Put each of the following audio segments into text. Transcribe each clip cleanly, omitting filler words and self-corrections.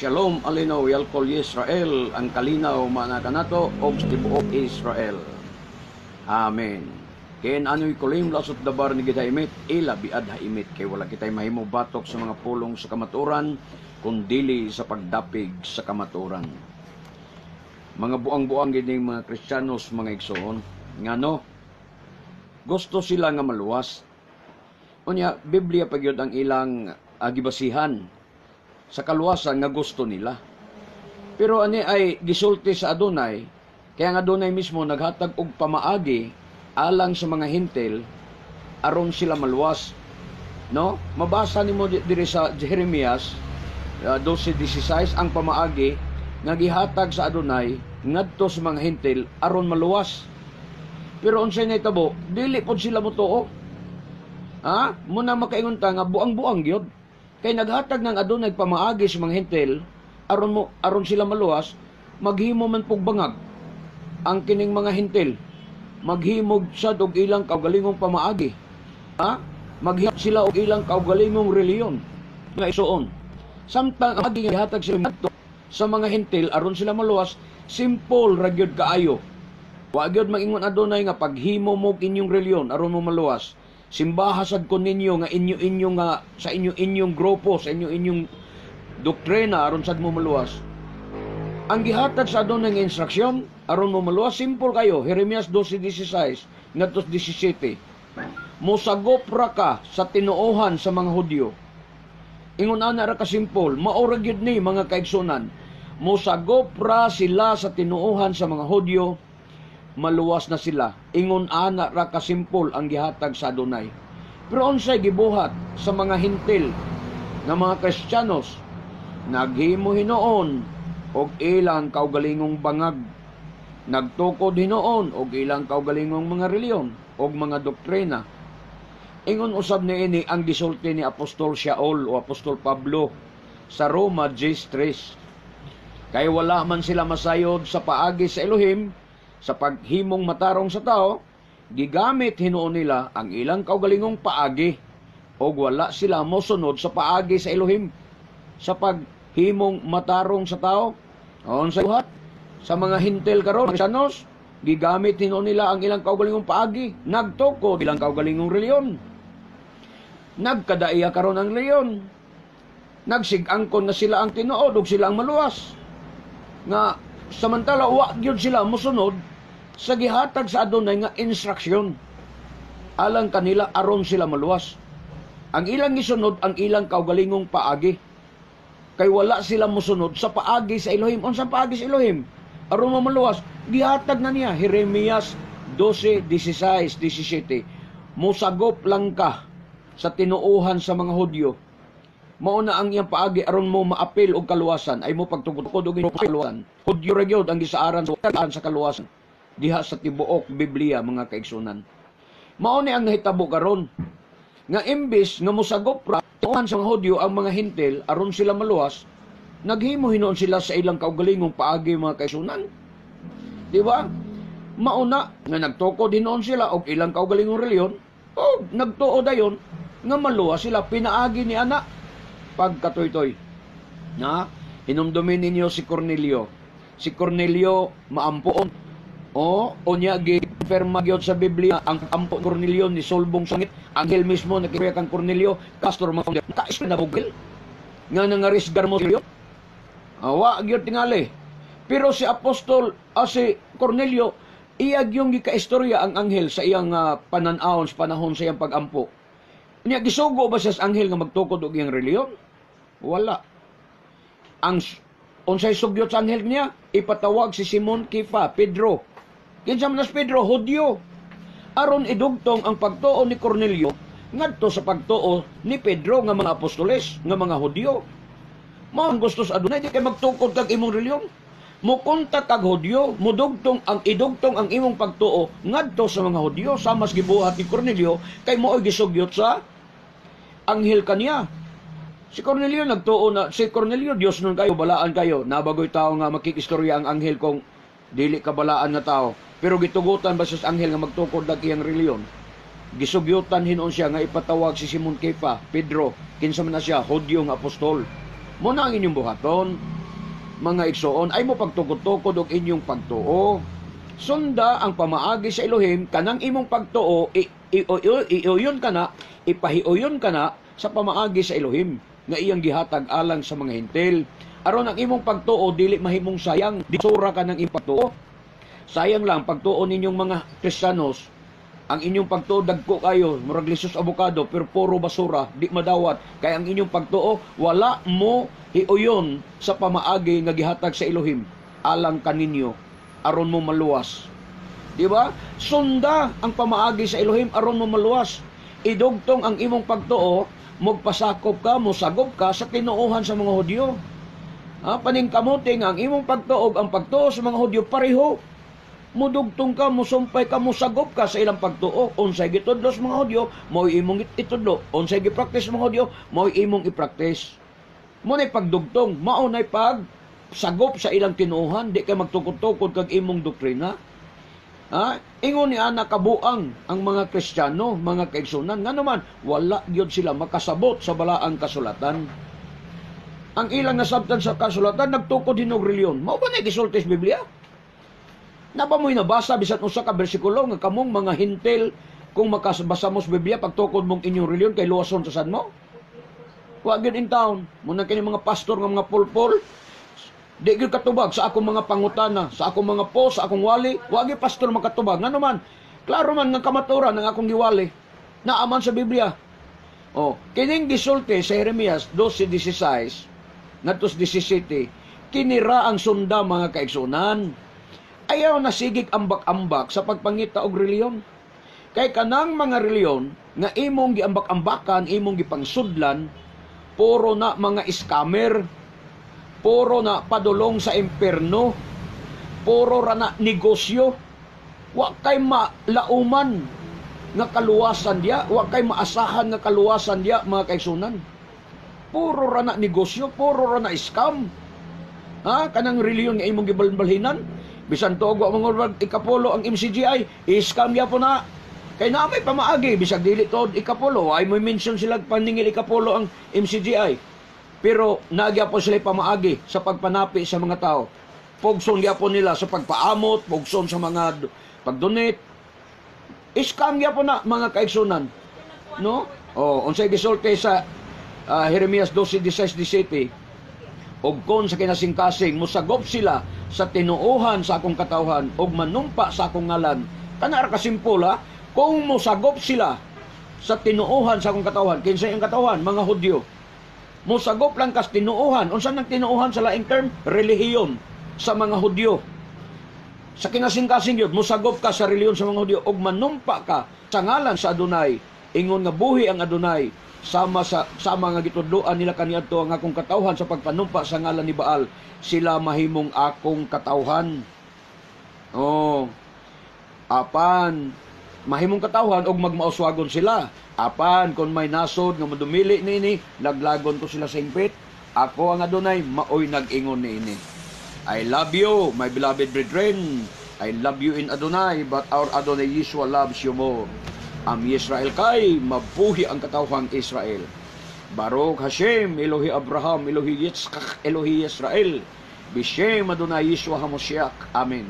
Shalom alinaw yalkol Israel ang kalinaw manakanato og tibuok Israel. Amen. Ken ano'y kulim lasot dabar ni kita imit, ila biad ha imit kay wala kitay mahimo batok sa mga pulong sa kamaturan kundili sa pagdapig sa kamaturan. Mga buang-buang gining mga Kristiyanos, mga igsoon, ngano gusto sila nga maluwas. Unya Biblia pagyud ang ilang gibasihan sa kaluwasan nga gusto nila. Pero ani ay gisulti sa Adonai, kaya nga Adonai mismo naghatag og pamaagi alang sa mga hintil aron sila maluwas. No? Mabasa nimo diri sa Jeremias 12:16 ang pamaagi nga gihatag sa Adonai ngadto sa mga hintil aron maluwas. Pero unsay nahitabo, dili pod sila motuo. Muna makaingon ta nga buang-buang gyud. Kay naghatag ng Adonai pamaagi sa mga hintil aron sila maluwas, maghimo man pug bangag ang kining mga hintil. Maghimog sad og ilang kaugalingong pamaagi. Maghimo sila og ilang kaugalingong reliyon nga isuon. Samtang ang agi nga gihatag sila sa mga hintil aron sila maluwas, simple ra gyud kaayo. Wa gyud mangingon Adonai nga paghimo mo inyong reliyon aron mo maluwas. Simbahasad ko ninyo nga inyo nga sa inyong grupo, sa inyong doktrina aron sad mo maluwas. Ang gihatag sa Adonai nga instruksyon aron mo maluwas, simple kayo. Jeremias 12:16 ngadto 17. Mosagop ra ka sa tinuohan sa mga Hudyo. Ingon ana ra ka simple, mao ra gyud ni mga kaigsunan. Mosagop ra sila sa tinuohan sa mga Hudyo, maluwas na sila. Ingon ana ra kasimpol ang gihatag sa Adonai. Pero unsay gibuhat sa mga hintil nga mga Kristiyanos, naghimo hinoon og ilang kaugalingong bangag, nagtukod hinoon og ilang kaugalingong mga reliyon og mga doktrina. Ingon usab niini ang gisulti ni Apostol Shaul o Apostol Pablo sa Roma 10:3. Kay wala man sila masayod sa paagi sa Elohim, sa paghimong matarong sa tao, gigamit hinuon nila ang ilang kaugalingong paagi o wala sila mosunod sa paagi sa Elohim. Sa paghimong matarong sa tao, unsay buhat sa mga hintil karon, Kristiyanos, gigamit hinuon nila ang ilang kaugalingong paagi, nagtukod ilang kaugalingong reliyon. Nagkadaiya karon ang reliyon. Nagsig-angkon na sila ang tinuod ug sila ang maluwas. Nga samantala wa gyud sila mosunod sa gihatag sa Adonai nga instruksyon alang kanila aron sila maluwas. Ang ilang gisunod ang ilang kaugalingong paagi. Kay wala sila mosunod sa paagi sa Elohim. Unsa paagi sa Elohim? Aron mo maluwas, gihatag na niya Jeremias 12:16, 17. Musagop lang ka sa tinuohan sa mga Hudyo. Mao na ang iyang paagi aron mo maapil og kaluwasan, ay mo pagtugod og kaluwasan. Hudyo ra gyud ang gisaaran sa kaluwasan diha sa tibuok Biblia, mga kaigsunan. Mao ni ang nahitabo karon nga imbis nga mosagop ra tuhan sa mga Hudyo ang mga hintil aron sila maluwas, naghimo hinuon sila sa ilang kaugalingong paagi, mga kaigsunan. Di ba? Mao na nga nagtukod hinuon sila og ilang kaugalingong reliyon o nagtuo dayon nga maluwas sila, pinaagi ni ana pagkatoy-toy. Hinumdumin ninyo si Cornelio. Si Cornelio maampoon. Unya giperma gyud sa Biblia ang ampo Cornelio ni sulbong sangit. Anghel mismo nakiya kang Cornelio, pastor mga kais na bugil. Nga nangarisgar mo Cornelio. Wa gyud tingali. Pero si apostol si Cornelio, iya gyung gikaistorya ang anghel sa iyang pananaon sa panahon sa iyang pagampo. Unya gisugo ba siya sa anghel nga magtukod og iyang reliyon? Wala. Ang unsay sugyot sa anghel niya, ipatawag si Simon Kifa, Pedro. Kinsa man si Pedro, Hudyo. Aron idugtong ang pagtuo ni Cornelio ngadto sa pagtuo ni Pedro nga mga apostoles, nga mga Hudyo. Mao ang gusto sa Adonai, di kay magtukod kag imong reliyon. Mukunta kag Hudyo, idugtong ang imong pagtuo ngadto sa mga Hudyo, sa mas gibuhat ni Cornelio kay mo'y gisugyot sa anghel kaniya. Si Cornelio nagtuo na, si Cornelio Dios nun kayo, balaan kayo. Nabagoy tao nga makikistorya ang anghel kung dili ka balaan na tao. Pero gitugutan ba sa anghel nga magtukod dag iyang reliyon? Gisugyutan hinon siya nga ipatawag si Simon Kefa, Pedro, kinsa man na siya, Hudyo nga apostol. Mo na ang inyong buhaton, mga igsoon, ay mo pagtukod-tukod og inyong pagtuo. Sunda ang pamaagi sa Elohim, kanang imong pagtuo, iuyon ka na, ipahiuyon ka na sa pamaagi sa Elohim, nga iyang gihatag alang sa mga hintil. Aron ang imong pagtuo, dili mahimong sayang, disura ka ng imong pagtuo. Sayang lang, pagtuo ninyong mga Kristiyanos, ang inyong pagtuo dagko kayo, murag lisos abukado, pero puro basura, di madawat. Kaya ang inyong pagtuo, wala mo hiuyon sa pamaagi nga gihatag sa Elohim, alang kaninyo, aron mo maluwas. Di ba? Sunda ang pamaagi sa Elohim, aron mo maluwas. Idugtong ang imong pagtuo, magpasakop ka, musagop ka sa tinuohan sa mga Hudyo. Paningkamuting ang imong pagtuo, ang pagtuo sa mga Hudyo, pareho. Mudugtong ka, musumpay ka, musagop ka sa ilang pagtuo. Unsay gitudlo sa mga Hudyo, mo'y imong itudlo. Unsay gipraktis sa mga Hudyo, mo'y imong ipraktis. Muna'y pagdugtong, maunay pagsagop sa ilang tinuohan, di ka magtukod-tukod kag imong doktrina. Ingon ni ana kabuang ang mga Kristiyano, mga kaigsunan, nga naman, wala gyud sila makasabot sa balaang kasulatan. Ang ilang nasabtan sa kasulatan, nagtukod hinog reliyon. Mao ba na gisulti sa Biblia? Napa mo'y nabasa bisan usa ka bersikulo nga kamong mga hintil kung makabasa mo sa Biblia pagtukod mong inyong reliyon kay luwason sa san mo? Wa gyud in town. Muna kini mga pastor nga mga pulpol, di gyud katubag sa akong mga pangutana, sa akong mga post, sa akong wali, wa gyud pastor makatubag. Ngano man, klaro man nga kamaturan ng akong giwali. Naaman sa Biblia. Kining gisulti sa Jeremias 12:16 ngadto 17, kinira ang sunda mga kaigsunan. Ayaw nasigig ambak-ambak sa pagpangita og reliyon. Kay kanang mga reliyon nga imong giambak-ambakan, imong gipangsudlan, puro na mga scammer, puro na padulong sa imperno, puro ra na negosyo. Wa kay malauman nga kaluwasan diya, wa kay maasahan nga kaluwasan diya mga kaigsunan. Puro ra na negosyo, puro ra na scam. Kanang reliyon nga imong gibalbalhinan, bisan tuog wa mangurag ikapolo ang MCGI, i-scam ya po na. Kay na may pamaagi, bisag dili to ikapolo, ay may mention sila paningil ikapolo ang MCGI. Pero nagya po sila pamaagi sa pagpanapi sa mga tao. Pugson gyapon nila sa pagpaamot, pugson sa mga pagdonate. I-scam gyapon na mga kaigsunan. No? Unsay gisulti sa Jeremias 12:16-17. Og kon sa kinasingkasing musagop sila sa tinuohan sa akong katawhan og manumpa sa akong ngalan. Kana ra kasimpula, kung musagop sila sa tinuohan sa akong katawhan, kinsay ang katawhan? Mga Hudyo. Musagop lang kas tinuohan. Unsa nang tinuohan sa laing term? Relihiyon sa mga Hudyo. Sa kinasingkasing yun, musagop ka sa relihiyon sa mga Hudyo og manumpa ka sa ngalan sa Adonai. Ingon nga buhi ang Adonai sama nga gitudloan nila kaniadto ang akong katawhan sa pagpanumpa sa ngalan ni Baal, sila mahimong akong katawhan. Apan mahimong katawhan og magmauswagon sila. Apan kung may nasod nga madumili niini, laglagon ko sila sa impit. Ako ang Adonai, maoy nag-ingon niini. I love you, my beloved brethren. I love you in Adonai, but our Adonai Yeshua loves you more. Am Israel kay mabuhi ang katawhang Israel. Baruch Hashem, Elohi Abraham, Elohi Yitzchak, Elohi Israel. Bishem Adonai Yeshua HaMashiach. Amen.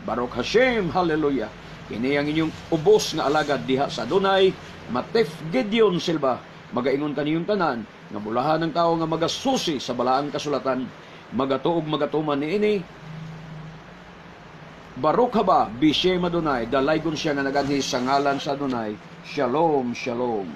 Baruch Hashem, hallelujah. Kini ang inyong ubos nga alagad diha sa Adonai, Matef Gideon Silva. Magaingon kaniyong tanan, nga bulahan ng tao nga magasusi sa balaang kasulatan, magatuog magatuman niini. Baruch haba, Bishem Adonai, dalaygon siya nga naganhi sa ngalan sa Adonai. Shalom, shalom.